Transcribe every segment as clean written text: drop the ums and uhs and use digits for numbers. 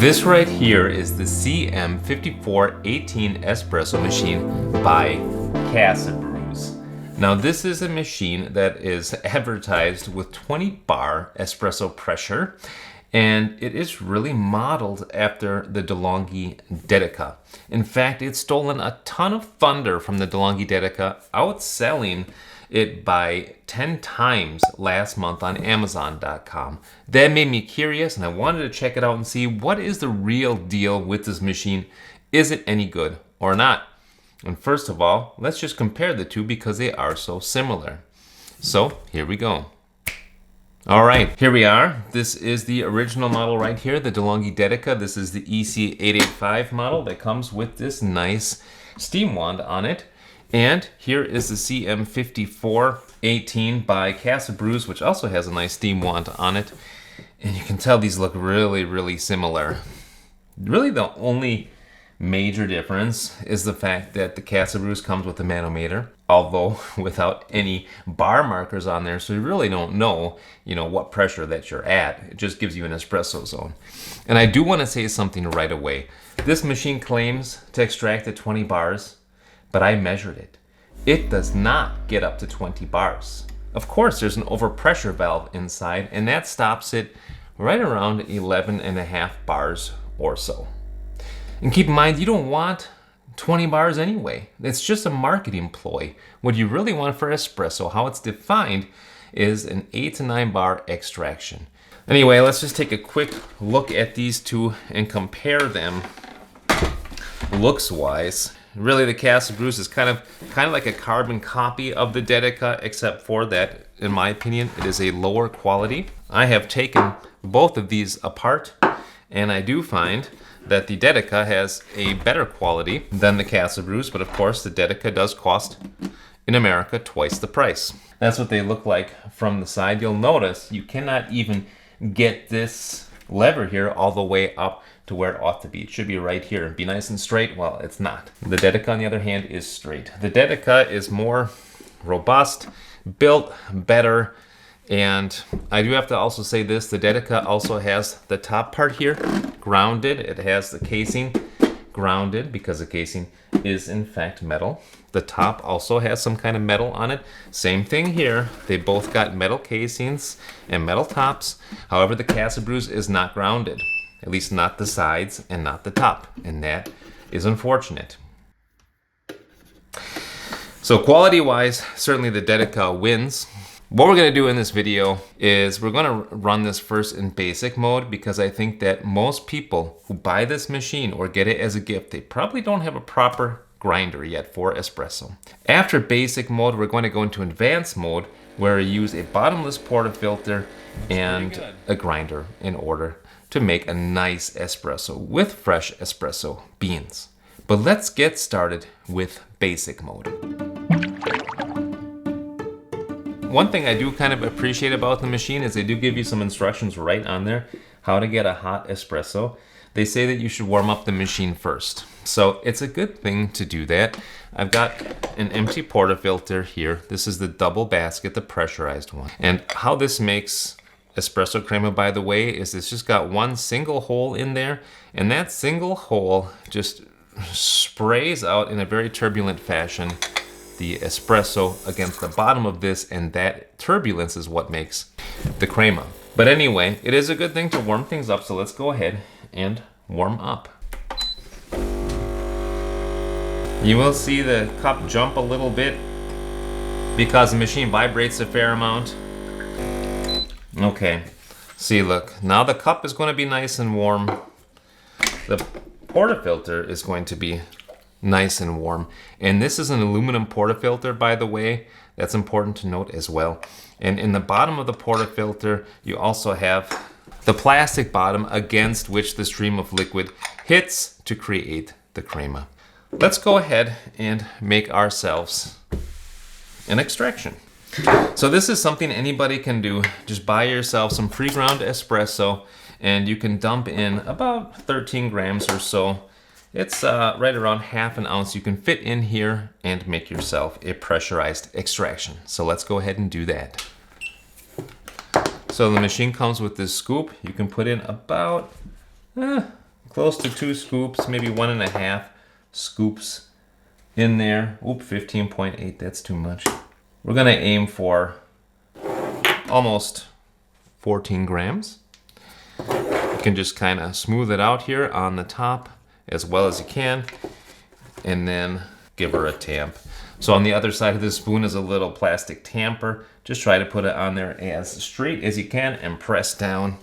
This right here is the CM5418 espresso machine by Casabrews. Now this is a machine that is advertised with 20 bar espresso pressure, and it is really modeled after the Delonghi Dedica. In fact, it's stolen a ton of thunder from the Delonghi Dedica, outselling it by 10 times last month on Amazon.com. That made me curious, and I wanted to check it out and see what is the real deal with this machine. Is it any good or not? And first of all, let's just compare the two because they are so similar. So here we go. All right, here we are. This is the original model right here, the Delonghi Dedica. This is the EC885 model that comes with this nice steam wand on it. And here is the CM5418 by Casabrews, which also has a nice steam wand on it. And you can tell these look really, really similar. Really the only major difference is the fact that the Casabrews comes with a manometer, although without any bar markers on there, so you really don't know, what pressure that you're at. It just gives you an espresso zone. And I do want to say something right away. This machine claims to extract at 20 bars, but I measured it. It does not get up to 20 bars. Of course, there's an overpressure valve inside, and that stops it right around 11.5 bars or so. And keep in mind, you don't want 20 bars anyway. It's just a marketing ploy. What you really want for espresso, how it's defined, is an 8 to 9 bar extraction. Anyway, let's just take a quick look at these two and compare them looks-wise. Really, the Casabrews is kind of like a carbon copy of the Dedica, except for that, in my opinion, it is a lower quality. I have taken both of these apart, and I do find that the Dedica has a better quality than the Casabrews, but of course the Dedica does cost, in America, twice the price. That's what they look like from the side. You'll notice you cannot even get this lever here all the way up to where it ought to be. It should be right here. Be nice and straight. Well, it's not. The Dedica, on the other hand, is straight. The Dedica is more robust, built better, and I do have to also say this, the Dedica also has the top part here grounded. It has the casing grounded because the casing is in fact metal. The top also has some kind of metal on it. Same thing here. They both got metal casings and metal tops. However, the Casabrews is not grounded. At least not the sides and not the top. And that is unfortunate. So quality-wise, certainly the Dedica wins. What we're going to do in this video is we're going to run this first in basic mode because I think that most people who buy this machine or get it as a gift, they probably don't have a proper grinder yet for espresso. After basic mode, we're going to go into advanced mode where we use a bottomless portafilter and a grinder in order to make a nice espresso with fresh espresso beans. But let's get started with basic mode. One thing I do kind of appreciate about the machine is they do give you some instructions right on there how to get a hot espresso. They say that you should warm up the machine first. So it's a good thing to do that. I've got an empty portafilter here. This is the double basket, the pressurized one. And how this makes espresso crema, by the way, is it's just got one single hole in there, and that single hole just sprays out in a very turbulent fashion the espresso against the bottom of this, and that turbulence is what makes the crema. But anyway, it is a good thing to warm things up, so let's go ahead and warm up. You will see the cup jump a little bit because the machine vibrates a fair amount. Okay, see, look, now the cup is going to be nice and warm. The portafilter is going to be nice and warm. And this is an aluminum portafilter, by the way. That's important to note as well. And in the bottom of the portafilter, you also have the plastic bottom against which the stream of liquid hits to create the crema. Let's go ahead and make ourselves an extraction. So this is something anybody can do. Just buy yourself some pre-ground espresso and you can dump in about 13 grams or so. It's right around ½ an ounce. You can fit in here and make yourself a pressurized extraction. So let's go ahead and do that. So the machine comes with this scoop. You can put in about close to 2 scoops, maybe 1.5 scoops in there. Oop, 15.8, that's too much. We're gonna aim for almost 14 grams. You can just kind of smooth it out here on the top as well as you can, and then give her a tamp. So on the other side of this spoon is a little plastic tamper. Just try to put it on there as straight as you can and press down.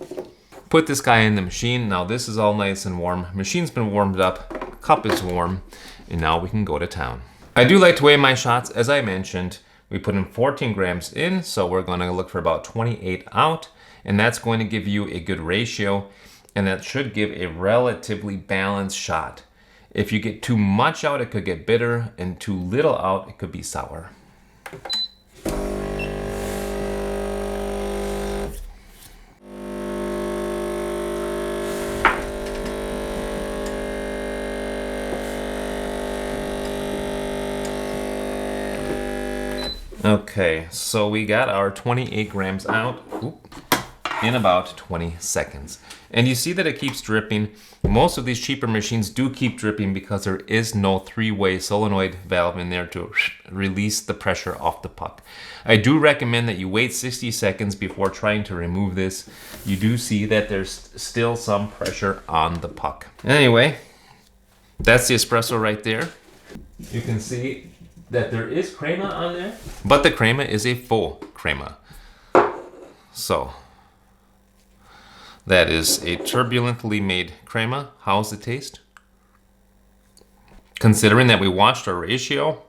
Put this guy in the machine. Now this is all nice and warm. Machine's been warmed up, cup is warm, and now we can go to town. I do like to weigh my shots. As I mentioned, we put in 14 grams in, so we're gonna look for about 28 out, and that's going to give you a good ratio, and that should give a relatively balanced shot. If you get too much out, it could get bitter, and too little out, it could be sour. Okay, so we got our 28 grams out in about 20 seconds. And you see that it keeps dripping. Most of these cheaper machines do keep dripping because there is no 3-way solenoid valve in there to release the pressure off the puck. I do recommend that you wait 60 seconds before trying to remove this. You do see that there's still some pressure on the puck. Anyway, that's the espresso right there. You can see that there is crema on there, but the crema is a faux crema. So that is a turbulently made crema. How's it taste? Considering that we watched our ratio,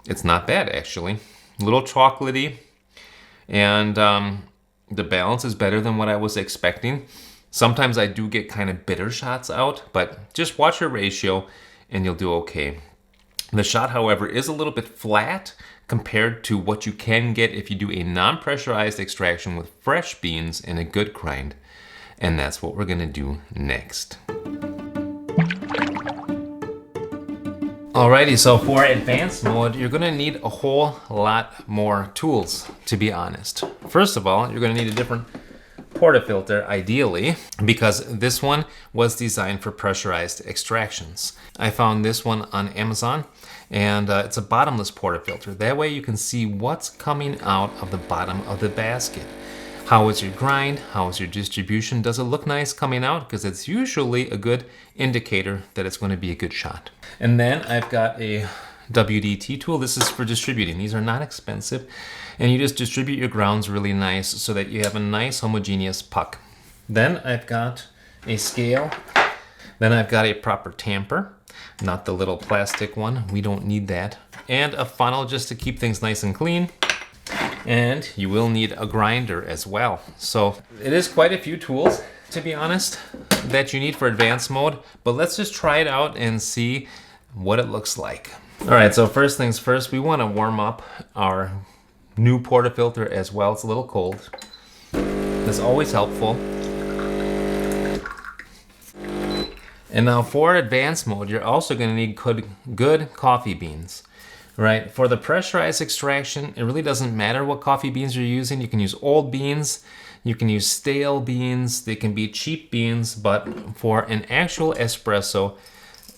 it's not bad actually. A little chocolatey, and the balance is better than what I was expecting. Sometimes I do get kind of bitter shots out, but just watch your ratio and you'll do okay. The shot, however, is a little bit flat compared to what you can get if you do a non-pressurized extraction with fresh beans and a good grind. And that's what we're gonna do next. Alrighty, so for advanced mode, you're gonna need a whole lot more tools, to be honest. First of all, you're gonna need a different portafilter, ideally, because this one was designed for pressurized extractions. I found this one on Amazon, and it's a bottomless portafilter. That way you can see what's coming out of the bottom of the basket. How is your grind? How is your distribution? Does it look nice coming out? Because it's usually a good indicator that it's going to be a good shot. And then I've got a WDT tool. This is for distributing. These are not expensive. And you just distribute your grounds really nice so that you have a nice homogeneous puck. Then I've got a scale. Then I've got a proper tamper, not the little plastic one. We don't need that. And a funnel just to keep things nice and clean. And you will need a grinder as well. So it is quite a few tools, to be honest, that you need for advanced mode. But let's just try it out and see what it looks like. All right, so first things first, we want to warm up our new portafilter as well. It's a little cold. That's always helpful. And now for advanced mode, you're also going to need good coffee beans. Right, for the pressurized extraction, it really doesn't matter what coffee beans you're using. You can use old beans, you can use stale beans, they can be cheap beans, but for an actual espresso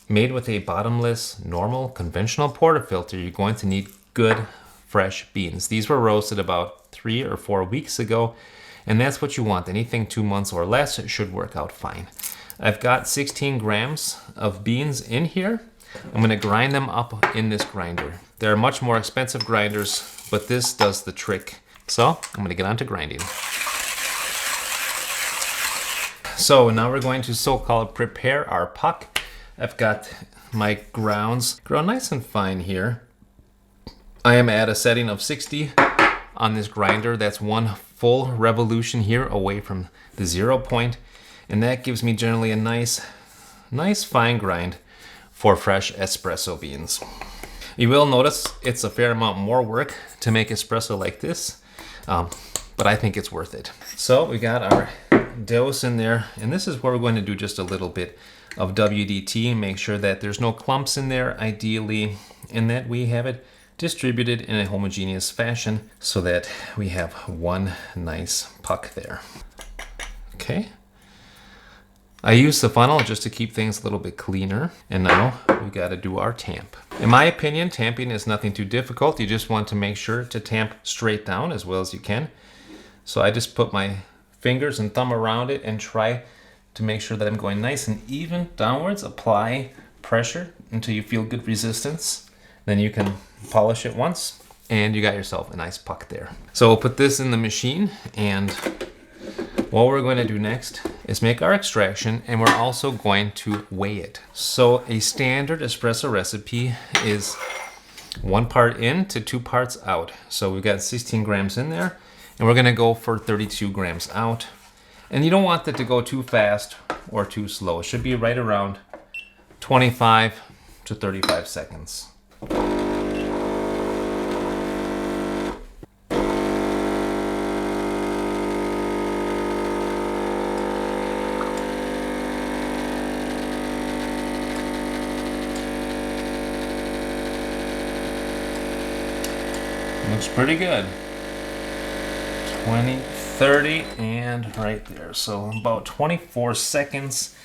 made with a bottomless, normal, conventional portafilter, you're going to need good, fresh beans. These were roasted about 3 or 4 weeks ago, and that's what you want. Anything 2 months or less should work out fine. I've got 16 grams of beans in here. I'm gonna grind them up in this grinder. There are much more expensive grinders, but this does the trick. So I'm gonna get on to grinding. So now we're going to so-called prepare our puck. I've got my grounds ground nice and fine here. I am at a setting of 60 on this grinder. That's one full revolution here away from the 0 point. And that gives me generally a nice fine grind for fresh espresso beans. You will notice it's a fair amount more work to make espresso like this, but I think it's worth it. So we got our dose in there, and this is where we're going to do just a little bit of WDT, make sure that there's no clumps in there ideally, and that we have it distributed in a homogeneous fashion so that we have one nice puck there. Okay. I use the funnel just to keep things a little bit cleaner. And now we got to do our tamp. In my opinion, tamping is nothing too difficult. You just want to make sure to tamp straight down as well as you can. So I just put my fingers and thumb around it and try to make sure that I'm going nice and even downwards. Apply pressure until you feel good resistance. Then you can polish it once and you got yourself a nice puck there. So we'll put this in the machine, and what we're going to do next is make our extraction, and we're also going to weigh it. So a standard espresso recipe is 1 part in to 2 parts out. So we've got 16 grams in there, and we're gonna go for 32 grams out. And you don't want it to go too fast or too slow. It should be right around 25 to 35 seconds. Looks pretty good. 20, 30, and right there. So about 24 seconds,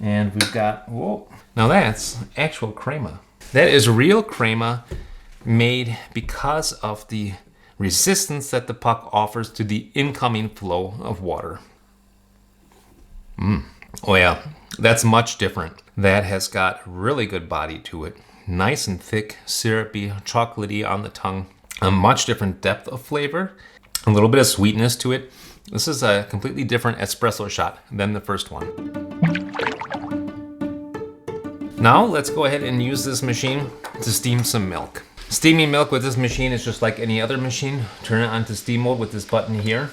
and we've got, whoa. Now that's actual crema. That is real crema made because of the resistance that the puck offers to the incoming flow of water. Oh yeah, that's much different. That has got really good body to it. Nice and thick, syrupy, chocolatey on the tongue. A much different depth of flavor, a little bit of sweetness to it. This is a completely different espresso shot than the first one. Now let's go ahead and use this machine to steam some milk. Steaming milk with this machine is just like any other machine. Turn it on to steam mode with this button here.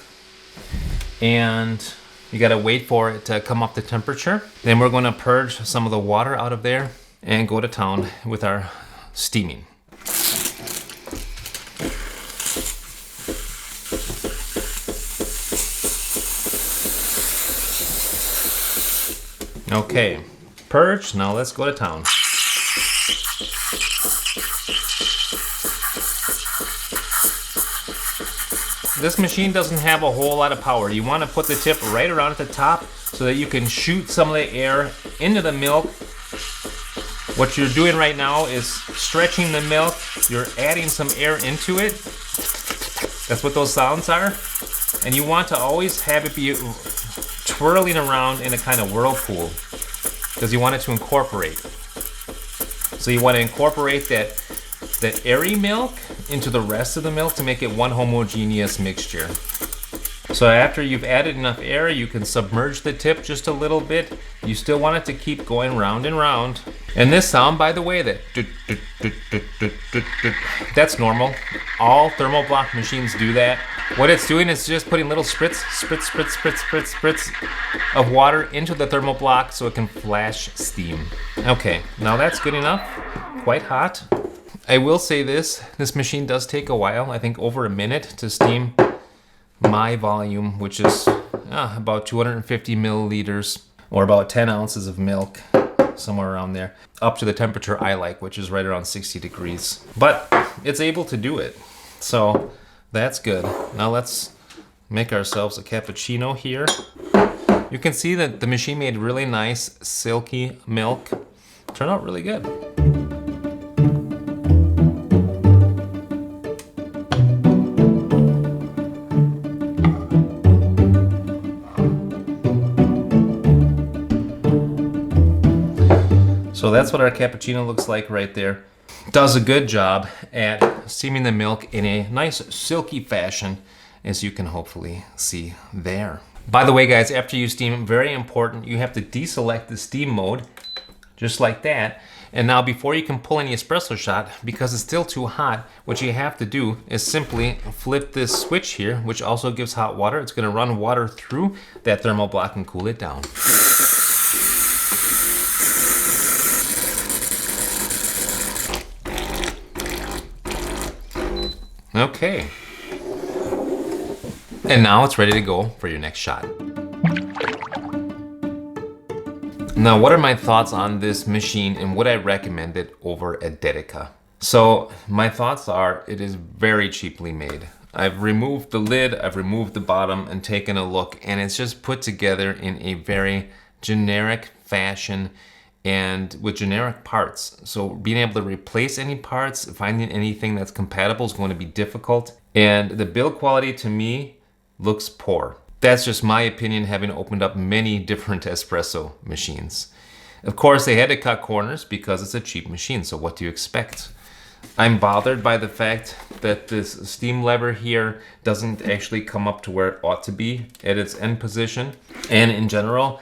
And you gotta wait for it to come up to temperature. Then we're gonna purge some of the water out of there and go to town with our steaming. Okay, purge, now let's go to town. This machine doesn't have a whole lot of power. You want to put the tip right around at the top so that you can shoot some of the air into the milk. What you're doing right now is stretching the milk. You're adding some air into it. That's what those sounds are. And you want to always have it be twirling around in a kind of whirlpool because you want it to incorporate. So you want to incorporate that airy milk into the rest of the milk to make it one homogeneous mixture. So after you've added enough air, you can submerge the tip just a little bit. You still want it to keep going round and round. And this sound, by the way, that's normal. All thermal block machines do that. What it's doing is just putting little spritz of water into the thermal block so it can flash steam. Okay, now that's good enough. Quite hot. I will say this machine does take a while, I think over a minute to steam my volume, which is about 250 milliliters or about 10 ounces of milk, somewhere around there, up to the temperature I like, which is right around 60 degrees. But it's able to do it, so that's good. Now let's make ourselves a cappuccino here. You can see that the machine made really nice, silky milk. Turned out really good. So that's what our cappuccino looks like right there. Does a good job at steaming the milk in a nice silky fashion, as you can hopefully see there. By the way, guys, after you steam, very important, you have to deselect the steam mode, just like that. And now before you can pull any espresso shot, because it's still too hot, what you have to do is simply flip this switch here, which also gives hot water. It's gonna run water through that thermal block and cool it down. Okay. And now it's ready to go for your next shot. Now, what are my thoughts on this machine and would I recommend it over a Dedica? So my thoughts are, it is very cheaply made. I've removed the lid, I've removed the bottom and taken a look, and it's just put together in a very generic fashion and with generic parts. So being able to replace any parts, finding anything that's compatible is going to be difficult. And the build quality to me looks poor. That's just my opinion, having opened up many different espresso machines. Of course, they had to cut corners because it's a cheap machine, so what do you expect? I'm bothered by the fact that this steam lever here doesn't actually come up to where it ought to be at its end position. And in general,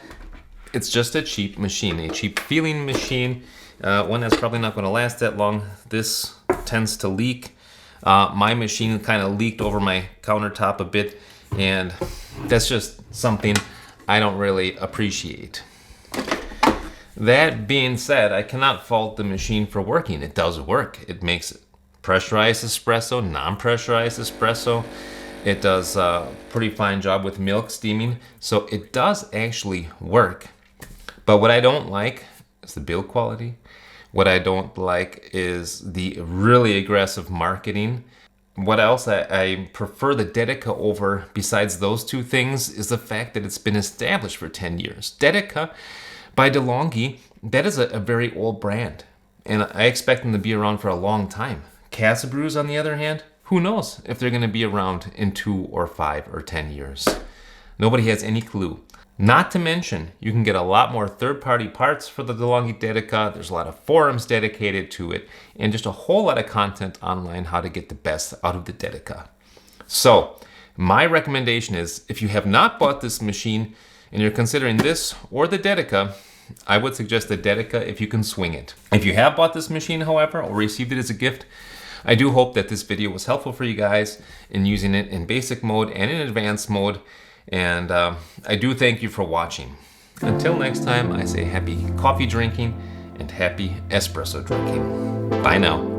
it's just a cheap machine, a cheap feeling machine, one that's probably not going to last that long. This tends to leak. My machine kind of leaked over my countertop a bit, and that's just something I don't really appreciate. That being said, I cannot fault the machine for working. It does work. It makes pressurized espresso, non-pressurized espresso. It does a pretty fine job with milk steaming, so it does actually work. But what I don't like is the build quality. What I don't like is the really aggressive marketing. What else I prefer the Dedica over, besides those two things, is the fact that it's been established for 10 years. Dedica by Delonghi, that is a very old brand, and I expect them to be around for a long time. Casabrews, on the other hand, who knows if they're going to be around in 2 or 5 or 10 years. Nobody has any clue. Not to mention, you can get a lot more third-party parts for the Delonghi Dedica. There's a lot of forums dedicated to it, and just a whole lot of content online how to get the best out of the Dedica. So, my recommendation is, if you have not bought this machine and you're considering this or the Dedica, I would suggest the Dedica if you can swing it. If you have bought this machine, however, or received it as a gift, I do hope that this video was helpful for you guys in using it in basic mode and in advanced mode. And I do thank you for watching. Until next time, I say happy coffee drinking and happy espresso drinking. Bye now.